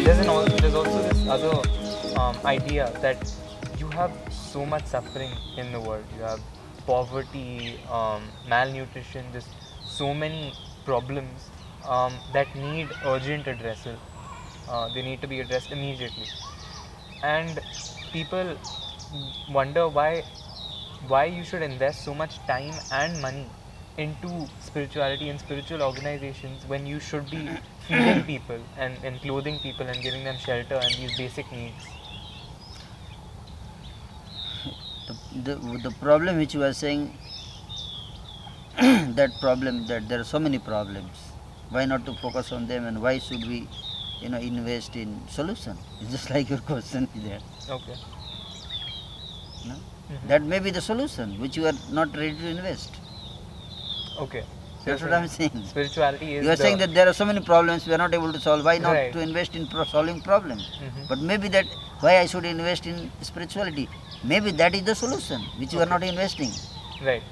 there's also this other idea that you have so much suffering in the world. You have poverty, malnutrition, just so many problems that need urgent addressal. They need to be addressed immediately. And people wonder why you should invest so much time and money into spirituality and spiritual organizations when you should be feeding people and clothing people and giving them shelter and these basic needs. The problem which you are saying, that problem, that there are so many problems, why not to focus on them, and why should we invest in solution? It's just like your question is there. Okay. No? Mm-hmm. That may be the solution which you are not ready to invest. Okay. That's what I'm saying. Spirituality is You are saying that there are so many problems we are not able to solve. Why not Right. to invest in solving problems? Mm-hmm. But maybe that why I should invest in spirituality. Maybe that is the solution which you are not investing. Right.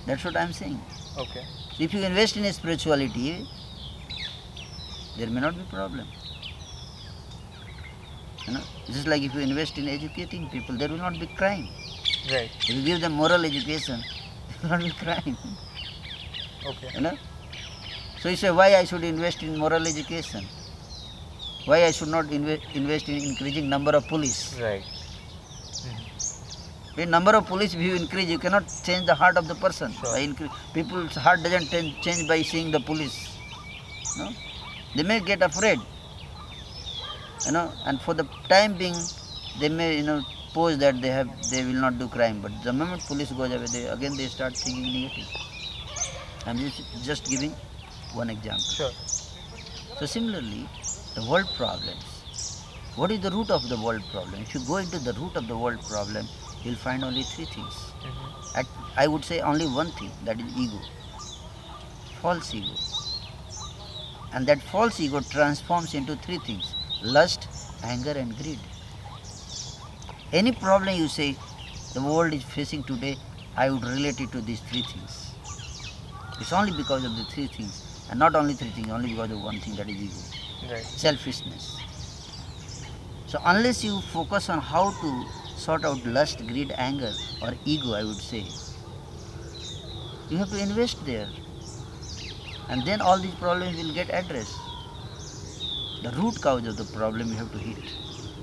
That's what I'm saying. Okay. So if you invest in spirituality, there may not be problem. Just like if you invest in educating people, there will not be crime. Right. If you give them moral education, there will not be crime. Okay. So you say, why I should invest in moral education? Why I should not invest in increasing number of police? Right. The number of police, if you increase, you cannot change the heart of the person. Sure. People's heart doesn't change by seeing the police. No? They may get afraid. And for the time being, they may pose that they will not do crime. But the moment police goes away, they start thinking negative. I'm just giving one example. Sure. So similarly, the world problems. What is the root of the world problem? If you go into the root of the world problem, you'll find only three things. Mm-hmm. I would say only one thing, that is ego. False ego. And that false ego transforms into three things: lust, anger and greed. Any problem you say the world is facing today, I would relate it to these three things. It's only because of the three things, and not only three things, only because of one thing, that is ego. Right. Selfishness. So unless you focus on how to sort out lust, greed, anger or ego, I would say, you have to invest there, and then all these problems will get addressed. The root cause of the problem you have to hit.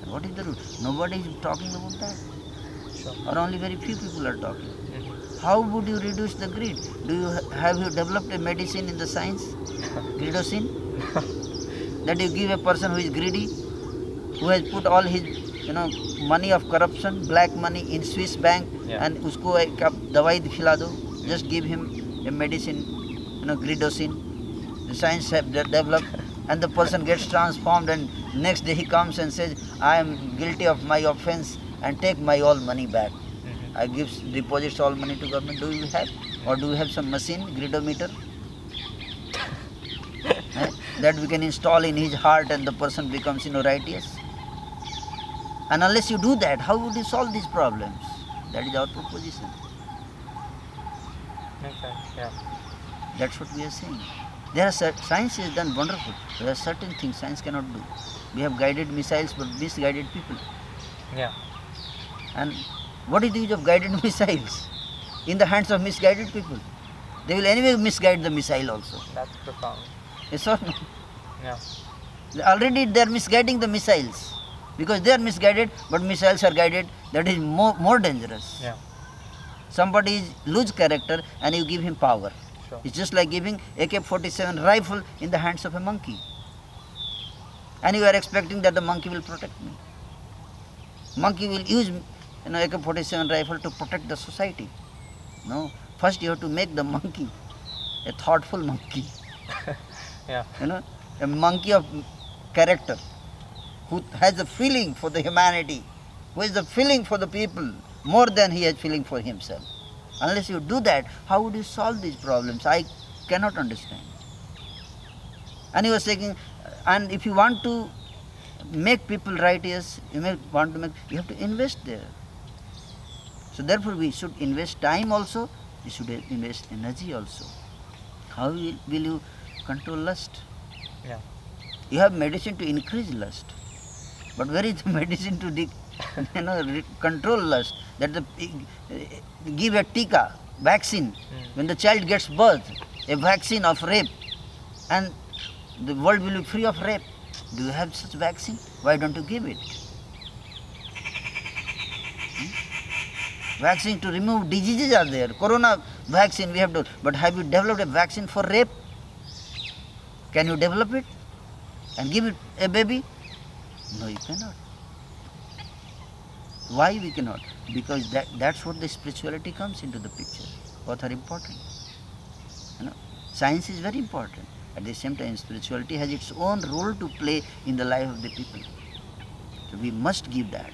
And what is the root? Nobody is talking about that. Sure. Or only very few people are talking. Mm-hmm. How would you reduce the greed? Have you developed a medicine in the science? Greedocin? That you give a person who is greedy, who has put all his money of corruption, black money in Swiss bank, and usko ek dawai khila do. Just give him a medicine, greedocin. The science have developed, and the person gets transformed, and next day he comes and says, I am guilty of my offense and take my all money back. Mm-hmm. I deposits all money to government. Do you have? Or do you have some machine, greedometer? That we can install in his heart and the person becomes righteous? And unless you do that, how would you solve these problems? That is our proposition. Makes sense. Yeah. That's what we are saying. Science has done wonderful. There are certain things science cannot do. We have guided missiles but misguided people. Yeah. And what is the use of guided missiles in the hands of misguided people? They will anyway misguide the missile also. That's profound. Yes or no? Yeah. Already they are misguiding the missiles. Because they are misguided, but missiles are guided. That is more dangerous. Yeah. Somebody is loose character and you give him power. Sure. It's just like giving AK-47 rifle in the hands of a monkey. And you are expecting that the monkey will protect me. Monkey will use AK-47 rifle to protect the society. No. First you have to make the monkey a thoughtful monkey. Yeah. A monkey of character, who has a feeling for the humanity, who has a feeling for the people more than he has feeling for himself. Unless you do that, how would you solve these problems? I cannot understand. And he was saying, and if you want to make people righteous, you have to invest there. So therefore we should invest time also, we should invest energy also. How will you control lust? Yeah. You have medicine to increase lust. But where is the medicine to control lust? That give a tika, vaccine, when the child gets birth, a vaccine of rape, and the world will be free of rape. Do you have such vaccine? Why don't you give it? Vaccine to remove diseases are there. Corona vaccine we have to, but have you developed a vaccine for rape? Can you develop it and give it a baby? No, you cannot. Why we cannot? Because that's what the spirituality comes into the picture. Both are important. Science is very important. At the same time, spirituality has its own role to play in the life of the people. So we must give that.